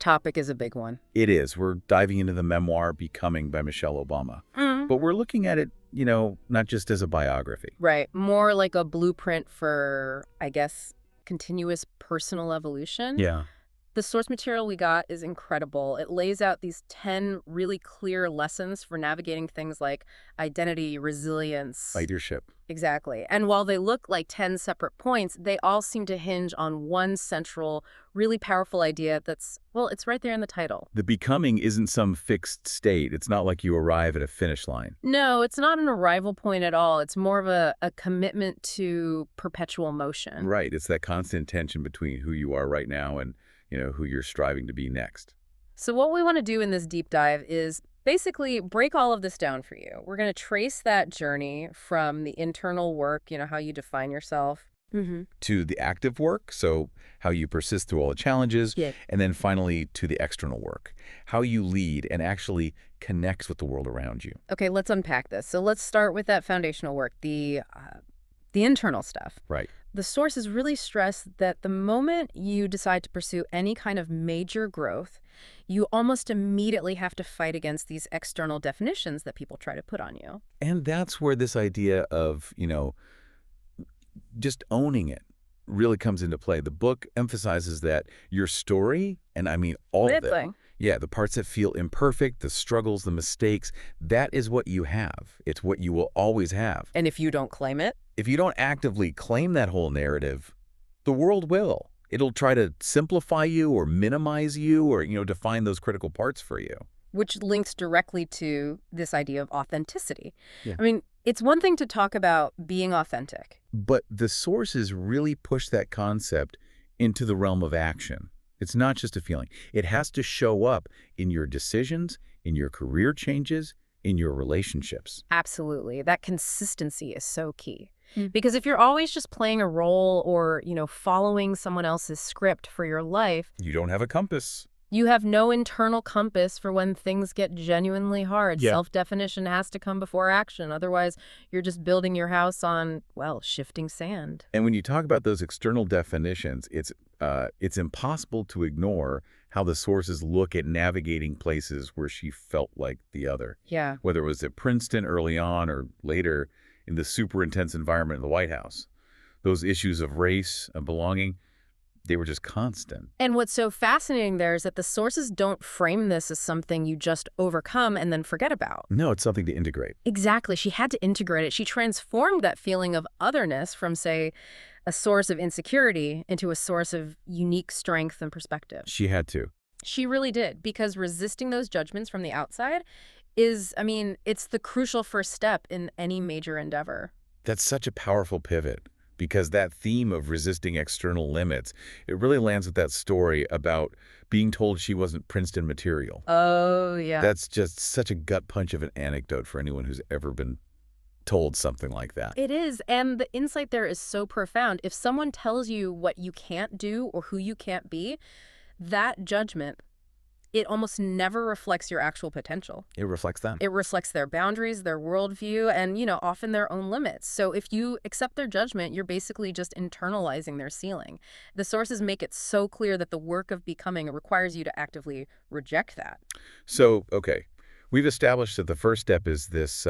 topic is a big one. It is. We're diving into the memoir Becoming by Michelle Obama. But we're looking at it, not just as a biography. Right. More like a blueprint for, I guess, continuous personal evolution. Yeah. The source material we got is incredible. It lays out these 10 really clear lessons for navigating things like identity, resilience. Leadership. Exactly. And while they look like 10 separate points, they all seem to hinge on one central, really powerful idea that's, well, it's right there in the title. The becoming isn't some fixed state. It's not like you arrive at a finish line. No, it's not an arrival point at all. It's more of a commitment to perpetual motion. Right. It's that constant tension between who you are right now and who you're striving to be next. So what we want to do in this deep dive is basically break all of this down for you. We're going to trace that journey from the internal work, how you define yourself, to the active work, so how you persist through all the challenges, and then finally to the external work, how you lead and actually connect with the world around you. Okay, let's unpack this. So let's start with that foundational work, the internal stuff. Right. The sources really stress that the moment you decide to pursue any kind of major growth, you almost immediately have to fight against these external definitions that people try to put on you. And that's where this idea of, just owning it really comes into play. The book emphasizes that your story, and I mean all of it, the parts that feel imperfect, the struggles, the mistakes, that is what you have. It's what you will always have. And if you don't claim it? If you don't actively claim that whole narrative, the world will. It'll try to simplify you or minimize you or, define those critical parts for you. Which links directly to this idea of authenticity. Yeah. I mean, it's one thing to talk about being authentic. But the sources really push that concept into the realm of action. It's not just a feeling. It has to show up in your decisions, in your career changes, in your relationships. Absolutely. That consistency is so key. Because if you're always just playing a role or, following someone else's script for your life, you don't have a compass. You have no internal compass for when things get genuinely hard. Self-definition has to come before action. Otherwise, you're just building your house on, shifting sand. And when you talk about those external definitions, it's impossible to ignore how the sources look at navigating places where she felt like the other. Yeah. Whether it was at Princeton early on or later in the super intense environment of the White House. Those issues of race and belonging, they were just constant. And what's so fascinating there is that the sources don't frame this as something you just overcome and then forget about. No, it's something to integrate. Exactly. She had to integrate it. She transformed that feeling of otherness from, say, a source of insecurity into a source of unique strength and perspective. She had to. She really did, because resisting those judgments from the outside is, it's the crucial first step in any major endeavor. That's such a powerful pivot. Because that theme of resisting external limits, it really lands with that story about being told she wasn't Princeton material. Oh, yeah. That's just such a gut punch of an anecdote for anyone who's ever been told something like that. It is. And the insight there is so profound. If someone tells you what you can't do or who you can't be, that judgment, it almost never reflects your actual potential. It reflects them. It reflects their boundaries, their worldview, and, often their own limits. So if you accept their judgment, you're basically just internalizing their ceiling. The sources make it so clear that the work of becoming requires you to actively reject that. So, okay, we've established that the first step is this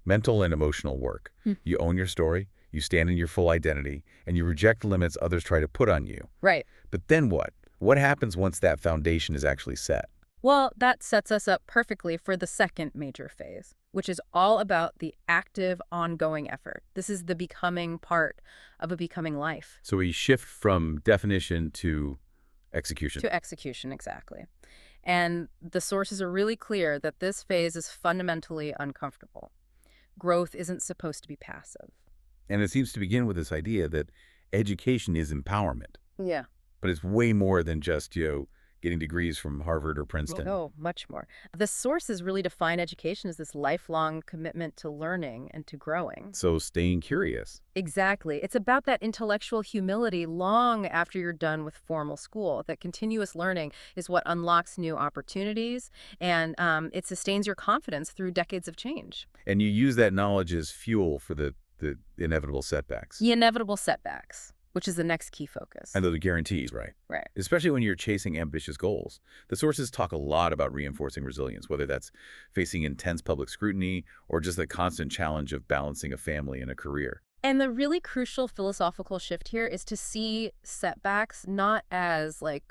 mental and emotional work. You own your story, you stand in your full identity, and you reject limits others try to put on you. Right. But then what? What happens once that foundation is actually set? Well, that sets us up perfectly for the second major phase, which is all about the active, ongoing effort. This is the becoming part of a becoming life. So we shift from definition to execution. To execution, exactly. And the sources are really clear that this phase is fundamentally uncomfortable. Growth isn't supposed to be passive. And it seems to begin with this idea that education is empowerment. Yeah. But it's way more than just, getting degrees from Harvard or Princeton. Oh, much more. The sources really define education as this lifelong commitment to learning and to growing. So staying curious. Exactly. It's about that intellectual humility long after you're done with formal school. That continuous learning is what unlocks new opportunities, and it sustains your confidence through decades of change. And you use that knowledge as fuel for the inevitable setbacks. The inevitable setbacks. which is the next key focus. And those are guarantees, right? Right. Especially when you're chasing ambitious goals. The sources talk a lot about reinforcing resilience, whether that's facing intense public scrutiny or just the constant challenge of balancing a family and a career. And the really crucial philosophical shift here is to see setbacks not as like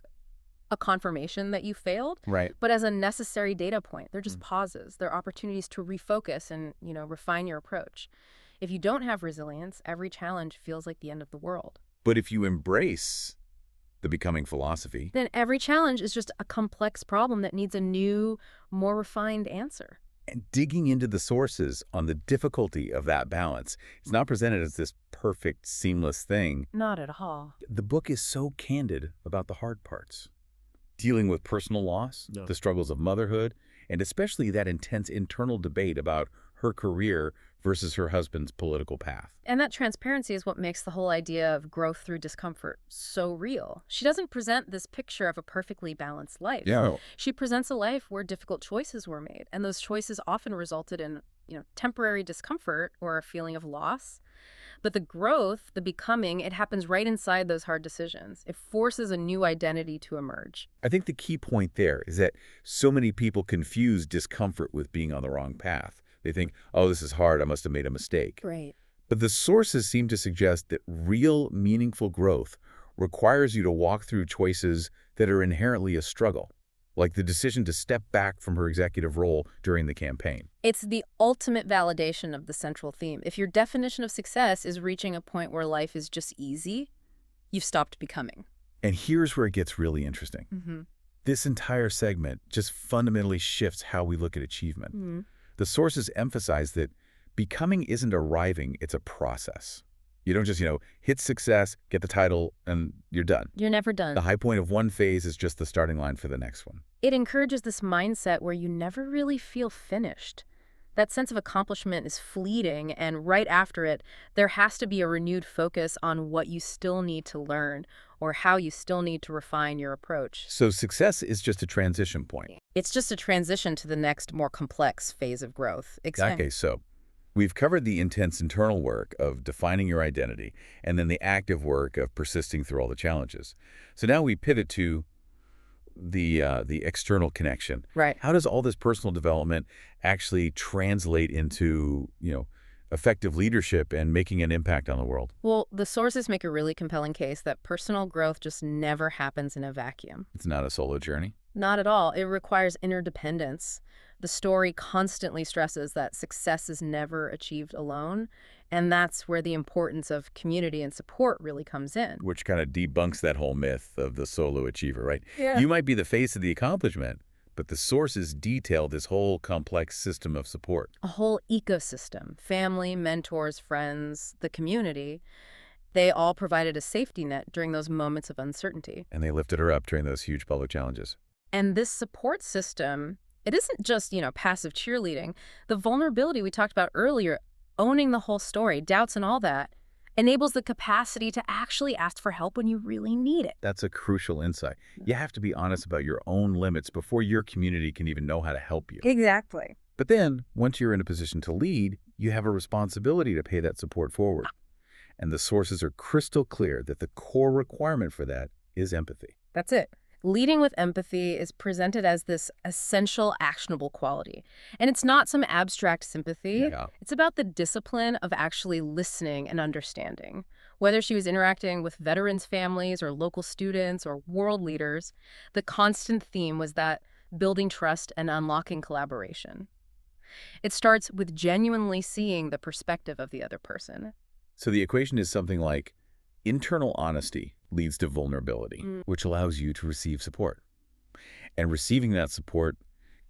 a confirmation that you failed, Right. but as a necessary data point. They're just pauses. They're opportunities to refocus and, refine your approach. If you don't have resilience, every challenge feels like the end of the world. But if you embrace the becoming philosophy, then every challenge is just a complex problem that needs a new, more refined answer. and digging into the sources on the difficulty of that balance, it's not presented as this perfect, seamless thing. Not at all. The book is so candid about the hard parts. Dealing with personal loss, the struggles of motherhood, and especially that intense internal debate about her career versus her husband's political path. And that transparency is what makes the whole idea of growth through discomfort so real. She doesn't present this picture of a perfectly balanced life. Yeah. She presents a life where difficult choices were made, and those choices often resulted in, temporary discomfort or a feeling of loss. But the growth, the becoming, it happens right inside those hard decisions. It forces a new identity to emerge. I think the key point there is that so many people confuse discomfort with being on the wrong path. They think, oh, this is hard, I must have made a mistake. Right. But the sources seem to suggest that real, meaningful growth requires you to walk through choices that are inherently a struggle, like the decision to step back from her executive role during the campaign. It's the ultimate validation of the central theme. If your definition of success is reaching a point where life is just easy, you've stopped becoming. And here's where it gets really interesting. Mm-hmm. This entire segment just fundamentally shifts how we look at achievement. Mm-hmm. The sources emphasize that becoming isn't arriving, it's a process. You don't just, hit success, get the title, and you're done. You're never done. The high point of one phase is just the starting line for the next one. It encourages this mindset where you never really feel finished. That sense of accomplishment is fleeting, and right after it, there has to be a renewed focus on what you still need to learn or how you still need to refine your approach. So success is just a transition point. It's just a transition to the next, more complex phase of growth. Okay, so we've covered the intense internal work of defining your identity and then the active work of persisting through all the challenges. So now we pivot to the external connection. Right. How does all this personal development actually translate into, effective leadership and making an impact on the world? Well, the sources make a really compelling case that personal growth just never happens in a vacuum. It's not a solo journey. Not at all. It requires interdependence. The story constantly stresses that success is never achieved alone, and that's where the importance of community and support really comes in. Which kind of debunks that whole myth of the solo achiever, right? Yeah. You might be the face of the accomplishment, but the sources detail this whole complex system of support. A whole ecosystem, family, mentors, friends, the community, they all provided a safety net during those moments of uncertainty. And they lifted her up during those huge public challenges. And this support system, it isn't just, passive cheerleading. The vulnerability we talked about earlier, owning the whole story, doubts and all that, enables the capacity to actually ask for help when you really need it. That's a crucial insight. You have to be honest about your own limits before your community can even know how to help you. Exactly. But then, once you're in a position to lead, you have a responsibility to pay that support forward. And the sources are crystal clear that the core requirement for that is empathy. That's it. Leading with empathy is presented as this essential, actionable quality. And it's not some abstract sympathy. Yeah. It's about the discipline of actually listening and understanding. Whether she was interacting with veterans' families or local students or world leaders, the constant theme was that building trust and unlocking collaboration. It starts with genuinely seeing the perspective of the other person. So the equation is something like internal honesty leads to vulnerability, which allows you to receive support. And receiving that support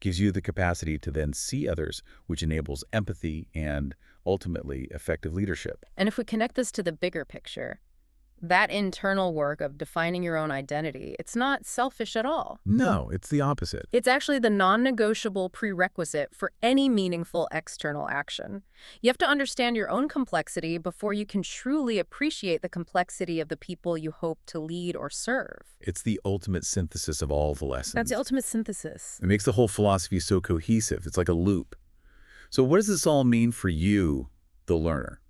gives you the capacity to then see others, which enables empathy and ultimately effective leadership. And if we connect this to the bigger picture, that internal work of defining your own identity, it's not selfish at all. No, it's the opposite. It's actually the non-negotiable prerequisite for any meaningful external action. You have to understand your own complexity before you can truly appreciate the complexity of the people you hope to lead or serve. It's the ultimate synthesis of all the lessons. That's the ultimate synthesis. It makes the whole philosophy so cohesive. It's like a loop. So what does this all mean for you, the learner?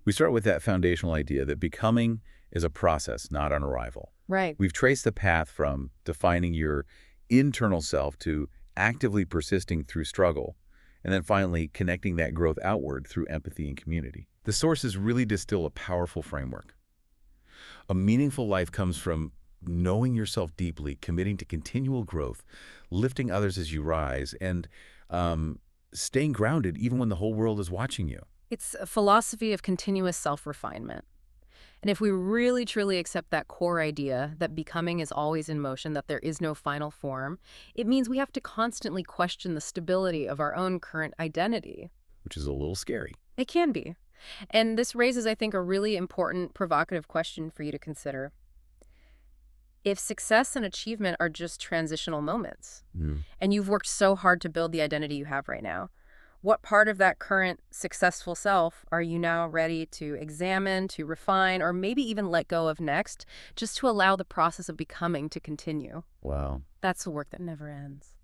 We start with that foundational idea that becoming is a process, not an arrival. Right. We've traced the path from defining your internal self to actively persisting through struggle, and then finally connecting that growth outward through empathy and community. The sources really distill a powerful framework. A meaningful life comes from knowing yourself deeply, committing to continual growth, lifting others as you rise, and staying grounded even when the whole world is watching you. It's a philosophy of continuous self-refinement. And if we really truly accept that core idea that becoming is always in motion, that there is no final form, it means we have to constantly question the stability of our own current identity. Which is a little scary. It can be. And this raises, I think, a really important, provocative question for you to consider. If success and achievement are just transitional moments, and you've worked so hard to build the identity you have right now, what part of that current successful self are you now ready to examine, to refine, or maybe even let go of next, just to allow the process of becoming to continue? Wow. That's the work that never ends.